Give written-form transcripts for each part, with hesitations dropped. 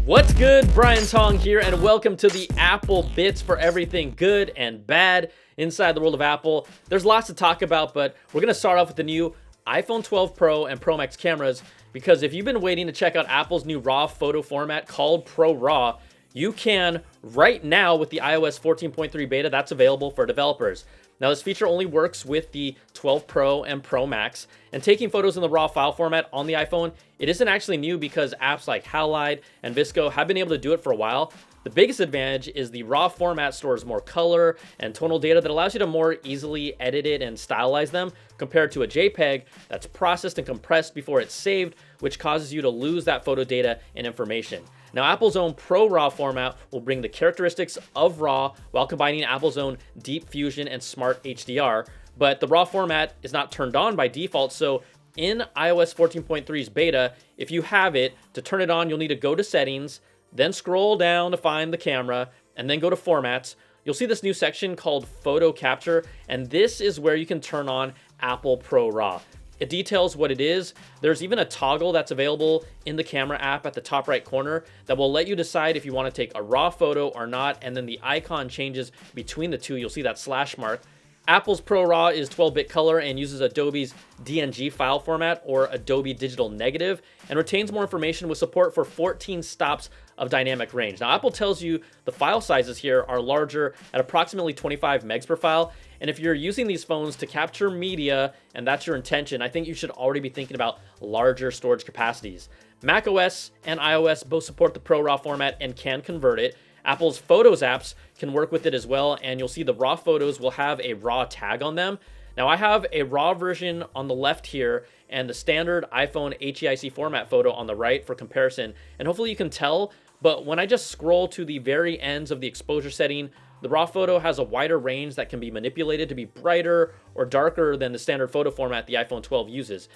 What's good? Brian Tong here, and welcome to the Apple Bits for everything good and bad inside the world of Apple. There's lots to talk about, but we're going to start off with the new iPhone 12 Pro and Pro Max cameras, because if you've been waiting to check out Apple's new RAW photo format called ProRAW, you can right now with the iOS 14.3 beta that's available for developers. Now, this feature only works with the 12 Pro and Pro Max, and taking photos in the RAW file format on the iPhone, it isn't actually new because apps like Halide and Visco have been able to do it for a while. The biggest advantage is the RAW format stores more color and tonal data that allows you to more easily edit it and stylize them compared to a JPEG that's processed and compressed before it's saved, which causes you to lose that photo data and information. Now, Apple's own ProRAW format will bring the characteristics of RAW while combining Apple's own Deep Fusion and Smart HDR, but the RAW format is not turned on by default, so in iOS 14.3's beta, if you have it, to turn it on, you'll need to go to Settings, then scroll down to find the camera, and then go to Formats. You'll see this new section called Photo Capture, and this is where you can turn on Apple ProRAW. It details what it is. There's even a toggle that's available in the camera app at the top right corner that will let you decide if you want to take a RAW photo or not, and then the icon changes between the two. You'll see that slash mark. Apple's ProRAW is 12-bit color and uses Adobe's DNG file format, or Adobe Digital Negative, and retains more information with support for 14 stops of dynamic range. Now, Apple tells you the file sizes here are larger at approximately 25 megs per file, and if you're using these phones to capture media and that's your intention, I think you should already be thinking about larger storage capacities. macOS and iOS both support the ProRAW format and can convert it. Apple's Photos apps can work with it as well, and you'll see the RAW photos will have a RAW tag on them. Now, I have a RAW version on the left here and the standard iPhone HEIC format photo on the right for comparison, and hopefully you can tell, but when I just scroll to the very ends of the exposure setting, the RAW photo has a wider range that can be manipulated to be brighter or darker than the standard photo format the iPhone 12 uses.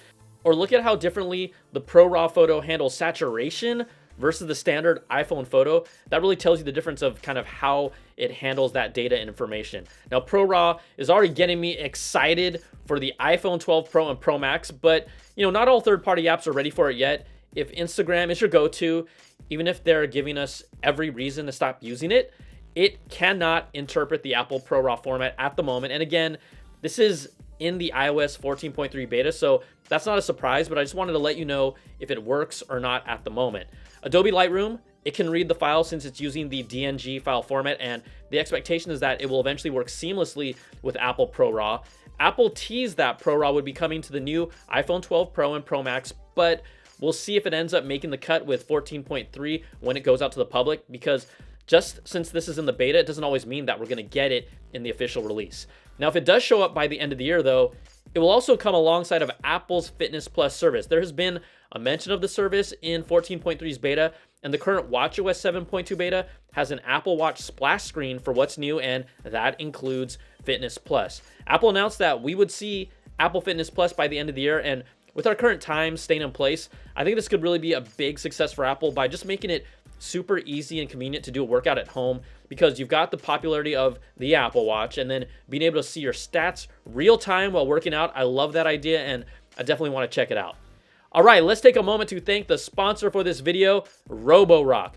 Or look at how differently the ProRAW photo handles saturation versus the standard iPhone photo. That really tells you the difference of kind of how it handles that data and information. Now, ProRAW is already getting me excited for the iPhone 12 Pro and Pro Max, but not all third-party apps are ready for it yet. If Instagram is your go-to, even if they're giving us every reason to stop using it, it cannot interpret the Apple ProRAW format at the moment. And again, this is in the iOS 14.3 beta, so that's not a surprise, but I just wanted to let you know if it works or not at the moment. Adobe Lightroom, it can read the file since it's using the DNG file format, and the expectation is that it will eventually work seamlessly with Apple ProRAW. Apple teased that ProRAW would be coming to the new iPhone 12 Pro and Pro Max, but we'll see if it ends up making the cut with 14.3 when it goes out to the public, because just since this is in the beta, it doesn't always mean that we're going to get it in the official release. Now, if it does show up by the end of the year, though, it will also come alongside of Apple's Fitness Plus service. There has been a mention of the service in 14.3's beta, and the current watchOS 7.2 beta has an Apple Watch splash screen for what's new, and that includes Fitness Plus. Apple announced that we would see Apple Fitness Plus by the end of the year, and with our current times staying in place, I think this could really be a big success for Apple by just making it super easy and convenient to do a workout at home, because you've got the popularity of the Apple Watch and then being able to see your stats real time while working out. I love that idea, and I definitely want to check it out. All right, let's take a moment to thank the sponsor for this video, Roborock.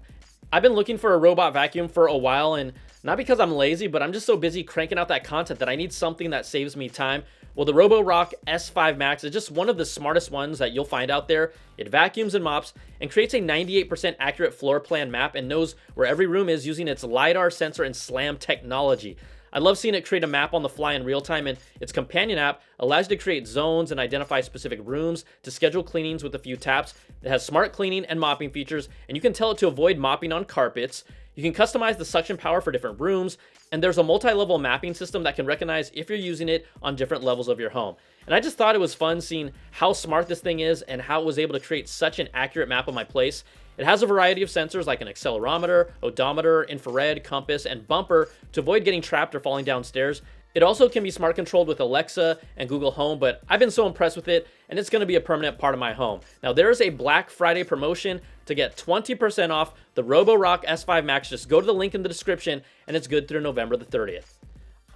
I've been looking for a robot vacuum for a while, and not because I'm lazy, but I'm just so busy cranking out that content that I need something that saves me time. Well, the Roborock S5 Max is just one of the smartest ones that you'll find out there. It vacuums and mops and creates a 98% accurate floor plan map and knows where every room is using its LiDAR sensor and SLAM technology. I love seeing it create a map on the fly in real time, and its companion app allows you to create zones and identify specific rooms to schedule cleanings with a few taps. It has smart cleaning and mopping features, and you can tell it to avoid mopping on carpets. You can customize the suction power for different rooms, and there's a multi-level mapping system that can recognize if you're using it on different levels of your home. And I just thought it was fun seeing how smart this thing is and how it was able to create such an accurate map of my place. It has a variety of sensors like an accelerometer, odometer, infrared, compass, and bumper to avoid getting trapped or falling downstairs. It also can be smart controlled with Alexa and Google Home, but I've been so impressed with it, and it's going to be a permanent part of my home. Now, there is a Black Friday promotion to get 20% off the Roborock S5 Max. Just go to the link in the description, and it's good through November the 30th.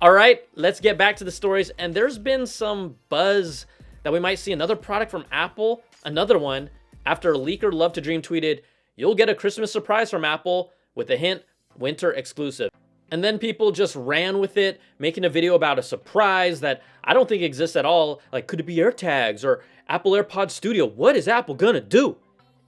All right, let's get back to the stories, and there's been some buzz that we might see another product from Apple, another one, after leaker Love to Dream tweeted, you'll get a Christmas surprise from Apple with a hint, winter exclusive. And then people just ran with it, making a video about a surprise that I don't think exists at all. Like, could it be AirTags or Apple AirPods Studio? What is Apple gonna do?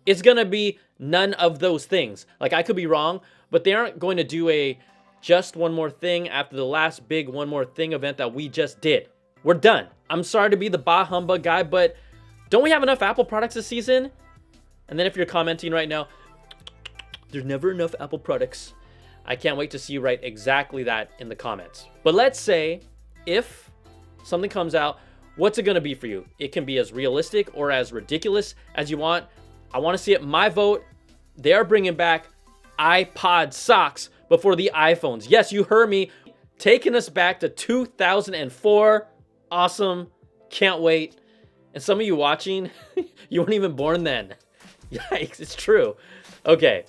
It's gonna be none of those things. Like, I could be wrong, but they aren't going to do a just one more thing after the last big one more thing event that we just did. We're done. I'm sorry to be the bah humbug guy, but don't we have enough Apple products this season? And then if you're commenting right now, there's never enough Apple products, I can't wait to see you write exactly that in the comments. But let's say if something comes out, what's it gonna be for you? It can be as realistic or as ridiculous as you want. I wanna see it. My vote, they are bringing back iPod socks before the iPhones. Yes, you heard me. Taking us back to 2004. Awesome. Can't wait. And some of you watching, you weren't even born then. Yikes, it's true. Okay.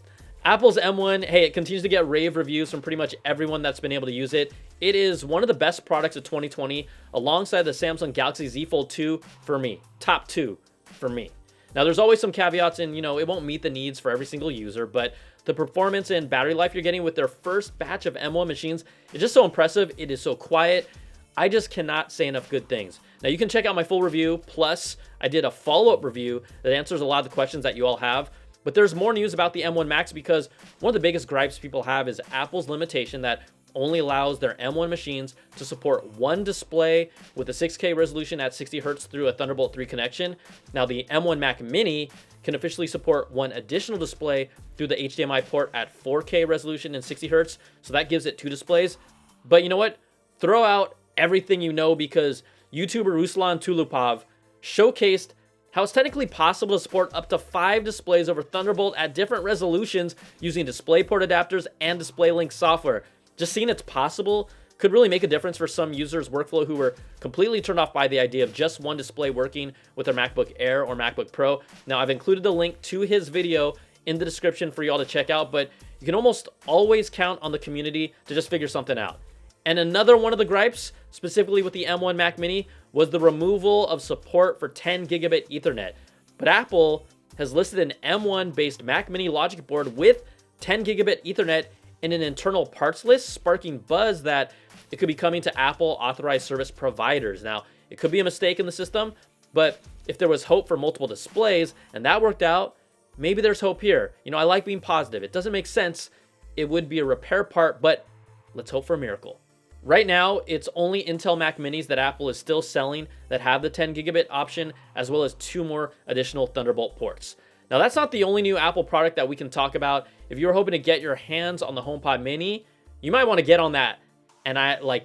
Apple's M1, hey, it continues to get rave reviews from pretty much everyone that's been able to use it. It is one of the best products of 2020, alongside the Samsung Galaxy Z Fold 2 for me. Top 2 for me. Now, there's always some caveats, and it won't meet the needs for every single user, but the performance and battery life you're getting with their first batch of M1 machines is just so impressive. It is so quiet. I just cannot say enough good things. Now, you can check out my full review, plus I did a follow-up review that answers a lot of the questions that you all have. But there's more news about the M1 Max, because one of the biggest gripes people have is Apple's limitation that only allows their M1 machines to support one display with a 6K resolution at 60 Hz through a Thunderbolt 3 connection. Now, the M1 Mac Mini can officially support one additional display through the HDMI port at 4K resolution and 60 Hz, so that gives it 2 displays. But you know what? Throw out everything you know, because YouTuber Ruslan Tulupov showcased how it's technically possible to support up to 5 displays over Thunderbolt at different resolutions using DisplayPort adapters and DisplayLink software. Just seeing it's possible could really make a difference for some users' workflow who were completely turned off by the idea of just one display working with their MacBook Air or MacBook Pro. Now, I've included the link to his video in the description for y'all to check out, but you can almost always count on the community to just figure something out. And another one of the gripes, specifically with the M1 Mac Mini, was the removal of support for 10 gigabit Ethernet. But Apple has listed an M1 based Mac Mini logic board with 10 gigabit Ethernet in an internal parts list, sparking buzz that it could be coming to Apple authorized service providers. Now, it could be a mistake in the system, but if there was hope for multiple displays and that worked out, maybe there's hope here. I like being positive. It doesn't make sense. It would be a repair part, but let's hope for a miracle. Right now, it's only Intel Mac Minis that Apple is still selling that have the 10 gigabit option, as well as 2 more additional Thunderbolt ports. Now, that's not the only new Apple product that we can talk about. If you're hoping to get your hands on the HomePod Mini, you might want to get on that, and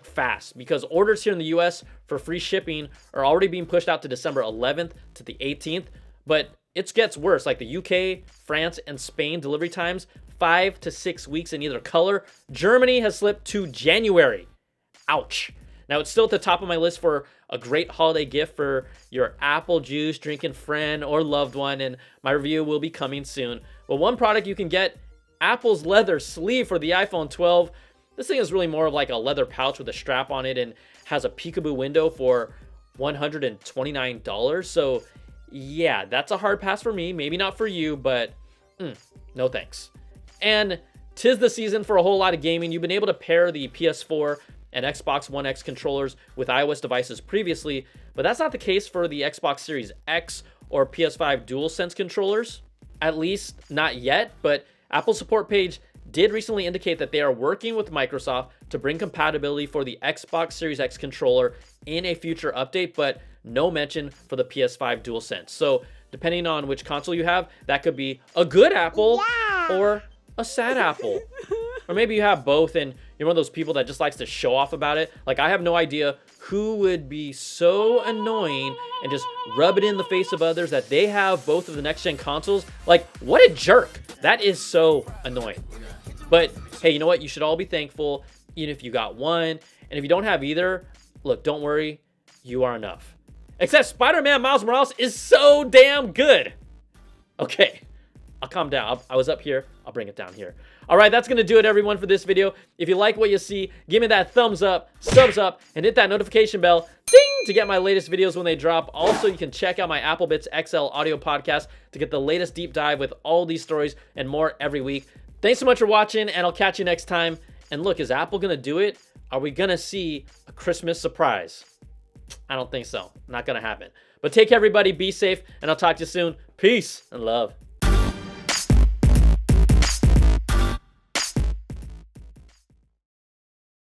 fast, because orders here in the US for free shipping are already being pushed out to December 11th to the 18th, but it gets worse. Like the UK, France, and Spain delivery times, 5 to 6 weeks in either color. Germany has slipped to January. Ouch. Now, it's still at the top of my list for a great holiday gift for your apple juice drinking friend or loved one, and my review will be coming soon. But one product you can get, Apple's leather sleeve for the iPhone 12. This thing is really more of like a leather pouch with a strap on it and has a peekaboo window for $129. So yeah, that's a hard pass for me. Maybe not for you, but no thanks. And 'tis the season for a whole lot of gaming. You've been able to pair the PS4 and Xbox One X controllers with iOS devices previously, but that's not the case for the Xbox Series X or PS5 DualSense controllers. At least not yet, but Apple's support page did recently indicate that they are working with Microsoft to bring compatibility for the Xbox Series X controller in a future update, but no mention for the PS5 DualSense. So depending on which console you have, that could be a good Apple or a sad Apple. Or maybe you have both and you're one of those people that just likes to show off about it. Like, I have no idea who would be so annoying and just rub it in the face of others that they have both of the next-gen consoles. Like, what a jerk. That is so annoying. But hey, you know what? You should all be thankful, even if you got one. And if you don't have either, look, don't worry. You are enough. Except Spider-Man Miles Morales is so damn good. Okay. I'll calm down. I was up here. I'll bring it down here. All right, that's going to do it, everyone, for this video. If you like what you see, give me that thumbs up, subs up, and hit that notification bell, ding, to get my latest videos when they drop. Also, you can check out my Apple Bits XL audio podcast to get the latest deep dive with all these stories and more every week. Thanks so much for watching, and I'll catch you next time. And look, is Apple going to do it? Are we going to see a Christmas surprise? I don't think so. Not going to happen. But take care, everybody. Be safe, and I'll talk to you soon. Peace and love.